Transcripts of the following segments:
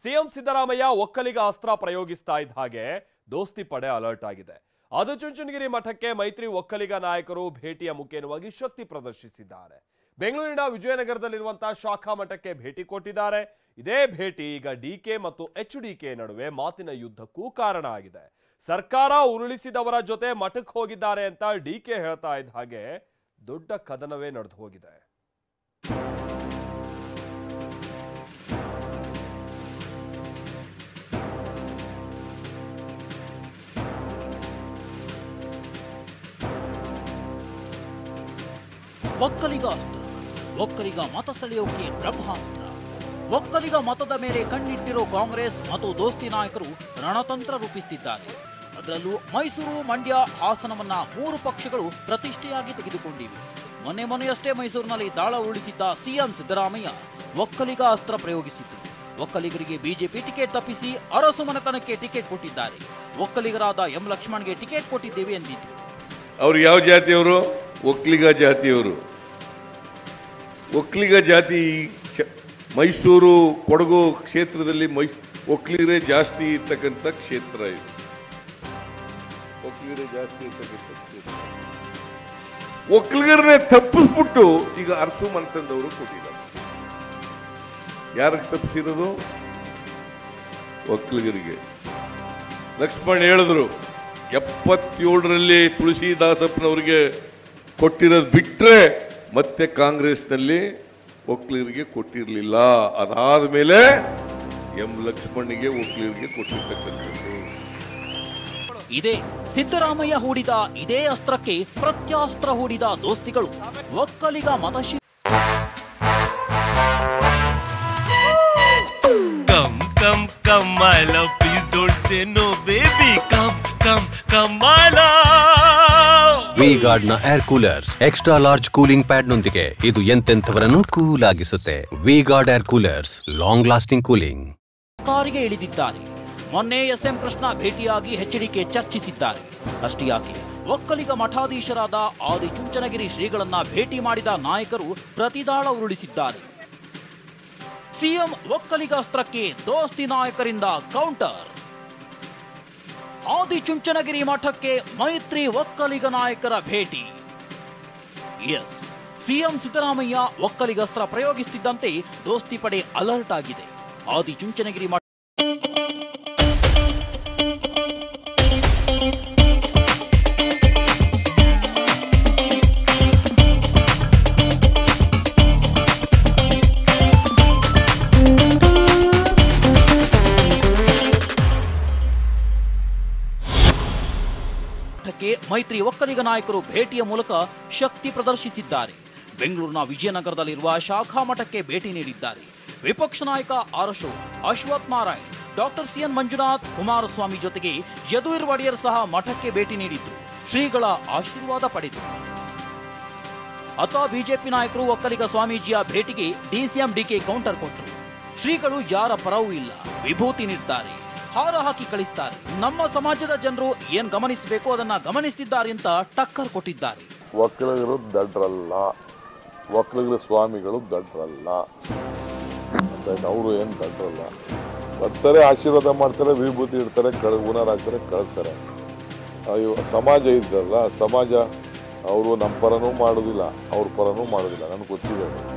CM Siddaramaiah Vokkaliga ಅಸ್ತ್ರ ಪ್ರಯೋಗಿಸ್ತಾ ಇದ್ದ ಹಾಗೆ ದೋಸ್ತಿ ಪಡೆ ಅಲರ್ಟ್ ಆಗಿದೆ. ಆದಿಚುಂಚನಗಿರಿ ಮಠಕ್ಕೆ ಮೈತ್ರಿ ಒಕ್ಕಲಿಗ ನಾಯಕರು ಭೇಟಿಯ ಮುಖೇನವಾಗಿ ಶಕ್ತಿ ಪ್ರದರ್ಶಿಸಿದ್ದಾರೆ. ಬೆಂಗಳೂರಿನ ವಿಜಯನಗರದಲ್ಲಿರುವಂತಹ ಶಾಖಾ ಮಠಕ್ಕೆ ಭೇಟಿ ಕೊಟ್ಟಿದ್ದಾರೆ. ಇದೇ ಭೇಟಿ ಈಗ ಡಿಕೆ ಮತ್ತು ಎಚ್ಡಿಕೆ ನಡುವೆ ಮಾತಿನ ಯುದ್ಧಕ್ಕೂ ಕಾರಣ ಆಗಿದೆ. ಸರ್ಕಾರ ಉರುಳಿಸಿದವರ ಜೊತೆ ಮಠಕ್ಕೆ ಹೋಗಿದ್ದಾರೆ ಅಂತ ಡಿಕೆ ಹೇಳ್ತಾ ಇದ್ದ ಹಾಗೆ ದೊಡ್ಡ ಕದನವೇ ನಡೆದು ಹೋಗಿದೆ. ಒಕ್ಕಲಿಗ ಅಸ್ತ್ರ, ಒಕ್ಕಲಿಗ ಮತ ಸೆಳೆಯೋಕೆ ಬ್ರಹ್ಮಾಸ್ತ್ರ. ಒಕ್ಕಲಿಗ ಮತದ ಮೇಲೆ ಕಣ್ಣಿಟ್ಟಿರೋ ಕಾಂಗ್ರೆಸ್ ಮತ್ತು ದೋಸ್ತಿ ನಾಯಕರು ರಣತಂತ್ರ ರೂಪಿಸುತ್ತಿದ್ದಾರೆ. ಅದರಲ್ಲೂ ಮೈಸೂರು, ಮಂಡ್ಯ, ಹಾಸನವನ್ನ 3 ಪಕ್ಷಗಳು ಪ್ರತಿಷ್ಠೆಯಾಗಿ ತೆಗೆದುಕೊಂಡಿವೆ. ಮೊನ್ನೆಯಷ್ಟೇ ಮೈಸೂರಿನಲ್ಲಿ ದಾಳ ಉರುಳಿಸಿದ್ದ ಸಿಎಂ ಸಿದ್ದರಾಮಯ್ಯ ಒಕ್ಕಲಿಗ ಅಸ್ತ್ರ ಪ್ರಯೋಗಿಸಿದ್ದು. ಒಕ್ಕಲಿಗರಿಗೆ ಬಿಜೆಪಿ ಟಿಕೆಟ್ ತಪ್ಪಿಸಿ ಅರಸು ಮನೆತನಕ್ಕೆ ಟಿಕೆಟ್ ಕೊಟ್ಟಿದ್ದಾರೆ. ಒಕ್ಕಲಿಗರಾದ ಎಂ ಲಕ್ಷ್ಮಣ್ಗೆ ಟಿಕೆಟ್ ಕೊಟ್ಟಿದ್ದೇವೆ ಎಂದಿದ್ರು. ಅವರು ಯಾವ ಜಾತಿಯವರು? ಒಕ್ಕಲಿಗ ಜಾತಿಯವರು. ಒಕ್ಕಲಿಗ ಜಾತಿ ಮೈಸೂರು, ಕೊಡಗು ಕ್ಷೇತ್ರದಲ್ಲಿ ಒಕ್ಕಲಿಗರೇ ಜಾಸ್ತಿ ಇರ್ತಕ್ಕಂಥ ಕ್ಷೇತ್ರ ಇದು. ಒಕ್ಕಲಿಗರೇ ಜಾಸ್ತಿ ಇರ್ತಕ್ಕಂಥ ಕ್ಷೇತ್ರ. ಒಕ್ಕಲಿಗರನ್ನೇ ತಪ್ಪಿಸ್ಬಿಟ್ಟು ಈಗ ಅರಸು ಮನೆತನದವರು ಕೊಟ್ಟಿದ್ದಾರೆ. ಯಾರಿಗೆ ತಪ್ಪಿಸಿರೋದು? ಒಕ್ಕಲಿಗರಿಗೆ. ಲಕ್ಷ್ಮಣ್ ಹೇಳಿದ್ರು 77ರಲ್ಲಿ ತುಳಸಿದಾಸಪ್ಪನವರಿಗೆ ಕೊಟ್ಟಿರೋದು ಬಿಟ್ರೆ ಮತ್ತೆ ಕಾಂಗ್ರೆಸ್ನಲ್ಲಿ ಒಕ್ಕಲಿಗರಿಗೆ ಕೊಟ್ಟಿರಲಿಲ್ಲ. ಅದಾದ ಮೇಲೆ ಎಂ ಲಕ್ಷ್ಮಣ್ಣಿಗೆ ಒಕ್ಕಲಿಗರಿಗೆ ಕೊಟ್ಟಿರ್ತಕ್ಕಂಥದ್ದು. ಇದೇ ಸಿದ್ದರಾಮಯ್ಯ ಹೂಡಿದ ಇದೇ ಅಸ್ತ್ರಕ್ಕೆ ಪ್ರತ್ಯಾಸ್ತ್ರ ಹೂಡಿದ ದೋಸ್ತಿಗಳು Vokkaliga ಮತಶಿ Come, my love, please don't say no, baby. Come, my love. V-Guard ನ air coolers extra large cooling pad ನೊಂದಿಗೆ ಇದು ಎಂತೆಂಥವರನ್ನು ಕೂಲ್ ಆಗಿಸುತ್ತೆ. V-Guard air coolers, long lasting cooling. ಕಾರಿಗೆ ಇಳಿದಿದ್ದಾರೆ. ಮೊನ್ನೆ ಎಸ್ಎಂ ಕೃಷ್ಣ ಭೇಟಿಯಾಗಿ ಎಚ್ಡಿಕೆ ಚರ್ಚಿಸಿದ್ದಾರೆ. ಅಷ್ಟೇ ಯಾಕೆ ಒಕ್ಕಲಿಗ ಮಠಾಧೀಶರಾದ ಆದಿಚುಂಚನಗಿರಿ ಶ್ರೀಗಳನ್ನ ಭೇಟಿ ಮಾಡಿದ ನಾಯಕರು ಪ್ರತಿದಾಳ ಉರುಳಿಸಿದ್ದಾರೆ. ಸಿಎಂ ಒಕ್ಕಲಿಗ ಅಸ್ತ್ರಕ್ಕೆ ದೋಸ್ತಿ ನಾಯಕರಿಂದ ಕೌಂಟರ್. ಆದಿಚುಂಚನಗಿರಿ ಮಠಕ್ಕೆ ಮೈತ್ರಿ ಒಕ್ಕಲಿಗ ನಾಯಕರ ಭೇಟಿ. ಎಸ್, ಸಿಎಂ ಸಿದ್ದರಾಮಯ್ಯ ಒಕ್ಕಲಿಗ ಅಸ್ತ್ರ ಪ್ರಯೋಗಿಸುತ್ತಿದ್ದಂತೆ ದೋಸ್ತಿ ಪಡೆ ಅಲರ್ಟ್ ಆಗಿದೆ. ಆದಿಚುಂಚನಗಿರಿ ಮಠ ಮೈತ್ರಿ ಒಕ್ಕಲಿಗ ನಾಯಕರು ಭೇಟಿಯ ಮೂಲಕ ಶಕ್ತಿ ಪ್ರದರ್ಶಿಸಿದ್ದಾರೆ. ಬೆಂಗಳೂರಿನ ವಿಜಯನಗರದಲ್ಲಿರುವ ಶಾಖಾ ಮಠಕ್ಕೆ ಭೇಟಿ ನೀಡಿದ್ದಾರೆ. ವಿಪಕ್ಷ ನಾಯಕ R Ashok, Ashwath Narayan, doctor CN Manjunath, Kumaraswamy ಜೊತೆಗೆ ಯದುವೀರ್ ಒಡೆಯರ್ ಸಹ ಮಠಕ್ಕೆ ಭೇಟಿ ನೀಡಿದ್ದು ಶ್ರೀಗಳ ಆಶೀರ್ವಾದ ಪಡೆದರು. ಅತ ಬಿಜೆಪಿ ನಾಯಕರು ಒಕ್ಕಲಿಗ ಸ್ವಾಮೀಜಿಯ ಭೇಟಿಗೆ ಡಿಸಿಎಂ ಡಿಕೆ ಕೌಂಟರ್ ಕೊಟ್ಟರು. ಶ್ರೀಗಳು ಯಾರ ಪರವೂ ಇಲ್ಲ, ವಿಭೂತಿ ನೀಡ್ತಾರೆ, ಹಾರ ಹಾಕಿ ಕಳಿಸ್ತಾರೆ. ನಮ್ಮ ಸಮಾಜದ ಜನರು ಏನ್ ಗಮನಿಸಬೇಕು ಅದನ್ನ ಗಮನಿಸುತ್ತಿದ್ದಾರೆ ಅಂತ ಟಕ್ಕರ್ ಕೊಟ್ಟಿದ್ದಾರೆ. ಒಕ್ಕಲಿಗರು ದಡ್ರಲ್ಲ, ಒಕ್ಕಲಿಗರ ಸ್ವಾಮಿಗಳು ದಡ್ರಲ್ಲ, ಅವರು ಏನು ದಡ್ರಲ್ಲ. ಬರ್ತಾರೆ, ಆಶೀರ್ವಾದ ಮಾಡ್ತಾರೆ, ವಿಭೂತಿ ಇಡ್ತಾರೆ, ಉನಾರ ಹಾಕ್ತಾರೆ, ಕಳಿಸ್ತಾರೆ. ಸಮಾಜ ಇದ್ದಲ್ಲ, ಸಮಾಜ ಅವರು ನಮ್ಮ ಪರನೂ ಮಾಡೋದಿಲ್ಲ, ಅವ್ರ ಪರನೂ ಮಾಡೋದಿಲ್ಲ. ನನಗೆ ಗೊತ್ತಿದೆ,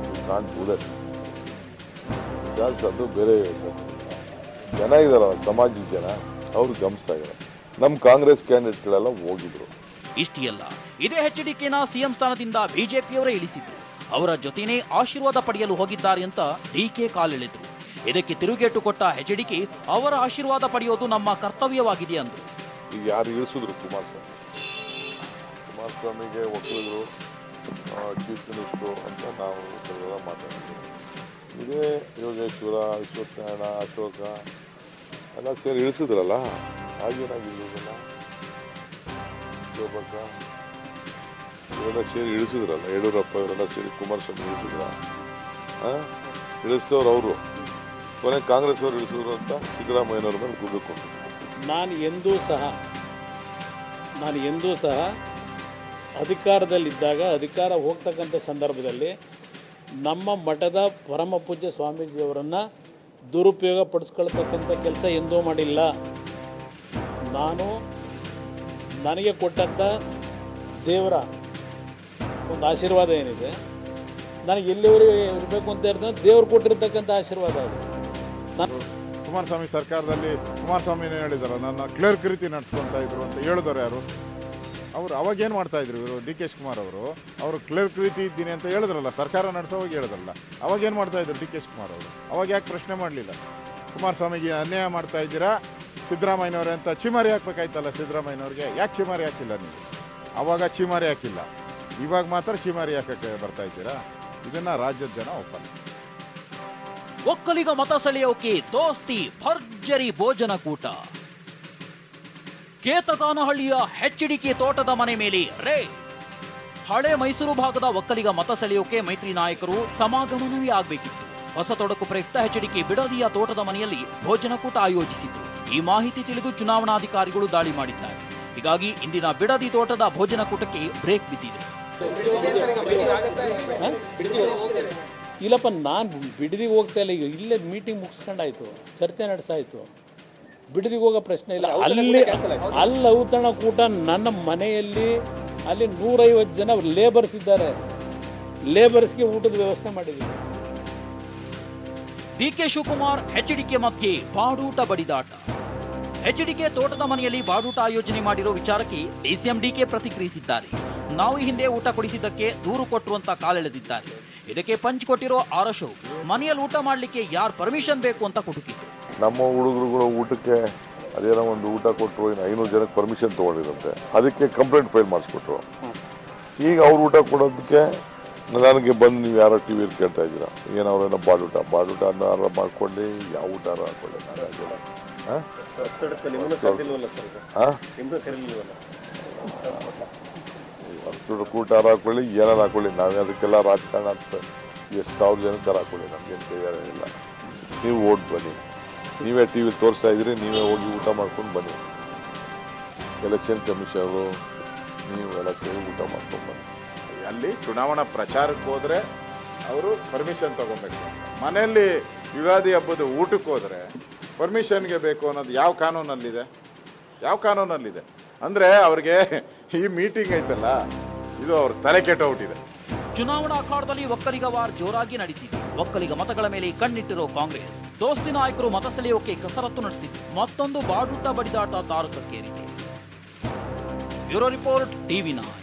ಕಾಣ್ತದೆ. ಅದು ಬೇರೆ ಜನ ಇದಾರಲ್ಲ, ಸಮಾಜದ ಜನ, ಅವ್ರು ಗಮನಿಸ್ತಾ ಇದ್ದಾರೆ. ನಮ್ಮ ಕಾಂಗ್ರೆಸ್ ಕ್ಯಾಂಡಿಡೇಟ್ಗಳೆಲ್ಲ ಹೋಗಿದ್ರು. ಇಷ್ಟೇ ಅಲ್ಲ, ಇದೇ ಎಚ್ಡಿಕೆನ ಸಿಎಂ ಸ್ಥಾನದಿಂದ ಬಿಜೆಪಿಯವರೇ ಇಳಿಸಿದ್ರು. ಅವರ ಜೊತೆನೇ ಆಶೀರ್ವಾದ ಪಡೆಯಲು ಹೋಗಿದ್ದಾರೆ ಅಂತ ಡಿಕೆ ಕಾಲೆಳೆದ್ರು. ಇದಕ್ಕೆ ತಿರುಗೇಟು ಕೊಟ್ಟ ಎಚ್ಡಿಕೆ ಅವರ ಆಶೀರ್ವಾದ ಪಡೆಯೋದು ನಮ್ಮ ಕರ್ತವ್ಯವಾಗಿದೆ ಅಂದ್ರು. ಈಗ ಯಾರು ಇಳಿಸಿದ್ರು? ಕುಮಾರಸ್ವಾಮಿಗೆ ಒಕ್ಕಲಿಗರು ಚೀಫ್ ಮಿನಿಸ್ಟರ್ ಅಂತ ನಾವು ಮಾತಾಡ್ತೀವಿ. ಇದೇ ಯೋಗೇಶ್ವರ, ಅಶ್ವತ್ಥನಾರಾಯಣ, ಅಶೋಕ ಎಲ್ಲ ಸೇರಿ ಇಳಿಸಿದ್ರಲ್ಲ, ಹಾಗೇನಾಗಿಲ್ಲ. ಶೋಭಕ್ಕ ಇವರೆಲ್ಲ ಸೇರಿ ಇಳಿಸಿದ್ರಲ್ಲ, ಯಡಿಯೂರಪ್ಪ ಇವರೆಲ್ಲ ಸೇರಿ ಕುಮಾರಸ್ವಾಮಿ ಇಳಿಸಿದ್ರ. ಇಳಿಸಿದವ್ರು ಅವರು, ಕೊನೆ ಕಾಂಗ್ರೆಸ್ ಅವರು ಇಳಿಸಿದ್ರು ಅಂತ ಸಿದ್ದರಾಮಯ್ಯನವ್ರ ಮೇಲೆ ಗುಡ್ದುಕೊಂಡು. ನಾನು ಎಂದೂ ಸಹ ಅಧಿಕಾರದಲ್ಲಿದ್ದಾಗ, ಅಧಿಕಾರ ಹೋಗ್ತಕ್ಕಂಥ ಸಂದರ್ಭದಲ್ಲಿ ನಮ್ಮ ಮಠದ ಪರಮ ಪೂಜ್ಯ ಸ್ವಾಮೀಜಿಯವರನ್ನು ದುರುಪಯೋಗ ಪಡಿಸ್ಕೊಳ್ತಕ್ಕಂಥ ಕೆಲಸ ಎಂದೂ ಮಾಡಿಲ್ಲ. ನಾನು ನನಗೆ ಕೊಟ್ಟಂಥ ದೇವರ ಒಂದು ಆಶೀರ್ವಾದ ಏನಿದೆ, ನನಗೆ ಎಲ್ಲಿವರೆಗೆ ಇರಬೇಕು ಅಂತ ಹೇಳ್ತಾರೆ, ದೇವ್ರು ಕೊಟ್ಟಿರ್ತಕ್ಕಂಥ ಆಶೀರ್ವಾದ ಅದು. ನಾನು ಕುಮಾರಸ್ವಾಮಿ ಸರ್ಕಾರದಲ್ಲಿ ಕುಮಾರಸ್ವಾಮಿನೇ ಹೇಳಿದಾರೆ, ನನ್ನ ಕ್ಲರ್ಕ್ ರೀತಿ ನಡೆಸ್ಕೊತಾ ಇದ್ರು ಅಂತ ಹೇಳಿದವರು ಯಾರು? ಅವರು ಅವಾಗೇನು ಮಾಡ್ತಾಯಿದ್ರು ಇವರು? ಡಿ ಕೆ ಶಿವಕುಮಾರ್ ಅವರು ಕ್ಲರ್ಕ್ ರೀತಿ ಇದ್ದೀನಿ ಅಂತ ಹೇಳಿದ್ರಲ್ಲ, ಸರ್ಕಾರ ನಡೆಸೋವಾಗ ಹೇಳಿದ್ರಲ್ಲ, ಅವಾಗೇನು ಮಾಡ್ತಾಯಿದ್ರು ಡಿ ಕೆ ಶಿವಕುಮಾರ್ ಅವರು? ಅವಾಗ ಯಾಕೆ ಪ್ರಶ್ನೆ ಮಾಡಲಿಲ್ಲ? ಕುಮಾರಸ್ವಾಮಿಗೆ ಅನ್ಯಾಯ ಮಾಡ್ತಾ ಇದ್ದೀರಾ ಸಿದ್ದರಾಮಯ್ಯನವ್ರೆ ಅಂತ ಚೀಮಾರಿ ಹಾಕ್ಬೇಕಾಯ್ತಲ್ಲ ಸಿದ್ದರಾಮಯ್ಯನವ್ರಿಗೆ, ಯಾಕೆ ಚೀಮಾರಿ ಹಾಕಿಲ್ಲ ನೀವು? ಆವಾಗ ಚೀಮಾರಿ ಹಾಕಿಲ್ಲ, ಇವಾಗ ಮಾತ್ರ ಚೀಮಾರಿ ಹಾಕಕ್ಕೆ ಬರ್ತಾ ಇದ್ದೀರಾ? ಇದನ್ನು ರಾಜ್ಯದ ಜನ ಒಪ್ಪಲ್ಲ. ಒಕ್ಕಲಿಗ ಮತ ಸೆಳೆಯೋಕೆ ದೋಸ್ತಿ ಭರ್ಜರಿ ಭೋಜನಕೂಟ. ಕೇತಗಾನಹಳ್ಳಿಯ HDK ತೋಟದ ಮನೆ ಮೇಲೆ ರೇಡ್. ಹಳೆ ಮೈಸೂರು ಭಾಗದ ಒಕ್ಕಲಿಗ ಮತ ಸೆಳೆಯೋಕೆ ಮೈತ್ರಿ ನಾಯಕರು ಸಮಾಗಮನವೇ ಆಗಬೇಕಿತ್ತು. ಹೊಸ ತೊಡಕು ಪ್ರಯುಕ್ತ HDK ಬಿಡದಿಯ ತೋಟದ ಮನೆಯಲ್ಲಿ ಭೋಜನಕೂಟ ಆಯೋಜಿಸಿದ್ರು. ಈ ಮಾಹಿತಿ ತಿಳಿದು ಚುನಾವಣಾಧಿಕಾರಿಗಳು ದಾಳಿ ಮಾಡಿದ್ದಾರೆ. ಹೀಗಾಗಿ ಇಂದಿನ ಬಿಡದಿ ತೋಟದ ಭೋಜನಕೂಟಕ್ಕೆ ಬ್ರೇಕ್ ಬಿದ್ದಿದೆ. ಇಲ್ಲಪ್ಪ, ನಾನು ಬಿಡದಿಗೆ ಹೋಗ್ತಾ ಇಲ್ಲ. ಈಗ ಇಲ್ಲೇ ಮೀಟಿಂಗ್ ಮುಗಿಸ್ಕೊಂಡಾಯ್ತು, ಚರ್ಚೆ ನಡೆಸಾಯ್ತು, ಬಿಡದಿಗೆ ಹೋಗೋ ಪ್ರಶ್ನೆ ಇಲ್ಲ. ಅಲ್ಲಿ ಔತಣಕೂಟ ನನ್ನ ಮನೆಯಲ್ಲಿ, ಅಲ್ಲಿ 150 ಜನ ಲೇಬರ್ಸ್ ಇದ್ದಾರೆ, ಲೇಬರ್ಸ್ಗೆ ಊಟದ ವ್ಯವಸ್ಥೆ ಮಾಡಿದ್ದೀವಿ. DK ಶಿವಕುಮಾರ್ HDK ಮಧ್ಯೆ ಬಾಡೂಟ ಬಡಿದಾಟ. HDK ತೋಟದ ಮನೆಯಲ್ಲಿ ಬಾಡೂಟ ಆಯೋಜನೆ ಮಾಡಿರೋ ವಿಚಾರಕ್ಕೆ DCM DK ಪ್ರತಿಕ್ರಿಯಿಸಿದ್ದಾರೆ. ನಾವು ಹಿಂದೆ ಊಟ ಕೊಡಿಸಿದ್ದಕ್ಕೆ ದೂರು ಕೊಟ್ಟರು ಅಂತ ಕಾಲೆಳೆದಿದ್ದಾರೆ. ಇದಕ್ಕೆ ಪಂಚ್ ಕೊಟ್ಟಿರೋ ಅಶೋಕ್ ಮನೆಯಲ್ಲಿ ಊಟ ಮಾಡ್ಲಿಕ್ಕೆ ಯಾರು ಪರ್ಮಿಷನ್ ಬೇಕು ಅಂತ ಕುಟುಕಿದ್ರು. ನಮ್ಮ ಹುಡುಗರುಗಳು ಊಟಕ್ಕೆ ಅದೇನೋ ಒಂದು ಊಟ ಕೊಟ್ಟರು, ಇನ್ನು 500 ಜನಕ್ಕೆ ಪರ್ಮಿಷನ್ ತೊಗೊಂಡಿರುತ್ತೆ, ಅದಕ್ಕೆ ಕಂಪ್ಲೇಂಟ್ ಫೈಲ್ ಮಾಡಿಸ್ಕೊಟ್ರು. ಈಗ ಅವ್ರು ಊಟ ಕೊಡೋದಕ್ಕೆ ನನಗೆ ಬಂದು ನೀವು ಯಾರೋ ಟಿ ವಿಯಲ್ಲಿ ಕೇಳ್ತಾ ಇದ್ದೀರಾ, ಏನವ್ರೇನೋ ಬಾಡೂಟ ಅನ್ನಾರ ಮಾಡ್ಕೊಳ್ಳಿ, ಯಾವ ಊಟ ಹಾಕೊಳ್ಳಿ, ಊಟ ಹಾಕೊಳ್ಳಿ, ಏನಾರು ಹಾಕೊಳ್ಳಿ, ನಾವೇ ಅದಕ್ಕೆಲ್ಲ ರಾಜಕಾರಣ ಅಂತ ಎಷ್ಟು 1000 ಜನಕ್ಕೆ ಹಾಕೊಳ್ಳಿ, ನಮಗೇನು ಕೈಯಾರಿಲ್ಲ. ನೀವು ಓಟ್ ಬನ್ನಿ, ನೀವೇ ಟಿ ವಿ ತೋರಿಸ್ತಾ ಇದ್ದೀರಿ, ನೀವೇ ಹೋಗಿ ಊಟ ಮಾಡ್ಕೊಂಡು ಬನ್ನಿ. ಎಲೆಕ್ಷನ್ ಕಮಿಷನರು ನೀವು ಎಲೆಕ್ಷನ್ ಊಟ ಮಾಡ್ಕೊಂಡು ಬನ್ನಿ. ಅಲ್ಲಿ ಚುನಾವಣಾ ಪ್ರಚಾರಕ್ಕೆ ಹೋದರೆ ಅವರು ಪರ್ಮಿಷನ್ ತೊಗೊಬೇಕು. ಮನೆಯಲ್ಲಿ ಯುಗಾದಿ ಹಬ್ಬದ ಊಟಕ್ಕೆ ಹೋದರೆ ಪರ್ಮಿಷನ್ಗೆ ಬೇಕು ಅನ್ನೋದು ಯಾವ ಕಾನೂನಲ್ಲಿದೆ? ಅಂದರೆ ಅವ್ರಿಗೆ ಈ ಮೀಟಿಂಗ್ ಐತಲ್ಲ, ಇದು ಅವ್ರ ತಲೆ ಕೆಟ್ಟೋಗ್ಬಿಟ್ಟಿದೆ. ಚುನಾವಣಾ ಅಖಾಡದಲ್ಲಿ ಒಕ್ಕಲಿಗ ವಾರ್ ಜೋರಾಗಿ ನಡೀತಿದೆ. ಒಕ್ಕಲಿಗ ಮತಗಳ ಮೇಲೆ ಕಣ್ಣಿಟ್ಟಿರೋ ಕಾಂಗ್ರೆಸ್ ದೋಸ್ತಿ ನಾಯಕರು ಮತ ಸೆಳೆಯೋಕೆ ಕಸರತ್ತು ನಡೆಸಿದ್ದು. ಮತ್ತೊಂದು ಬಾಡೂಟ ಬಡಿದಾಟ ತಾರಕಕ್ಕೇರಿದೆ. Bureau report, TV9.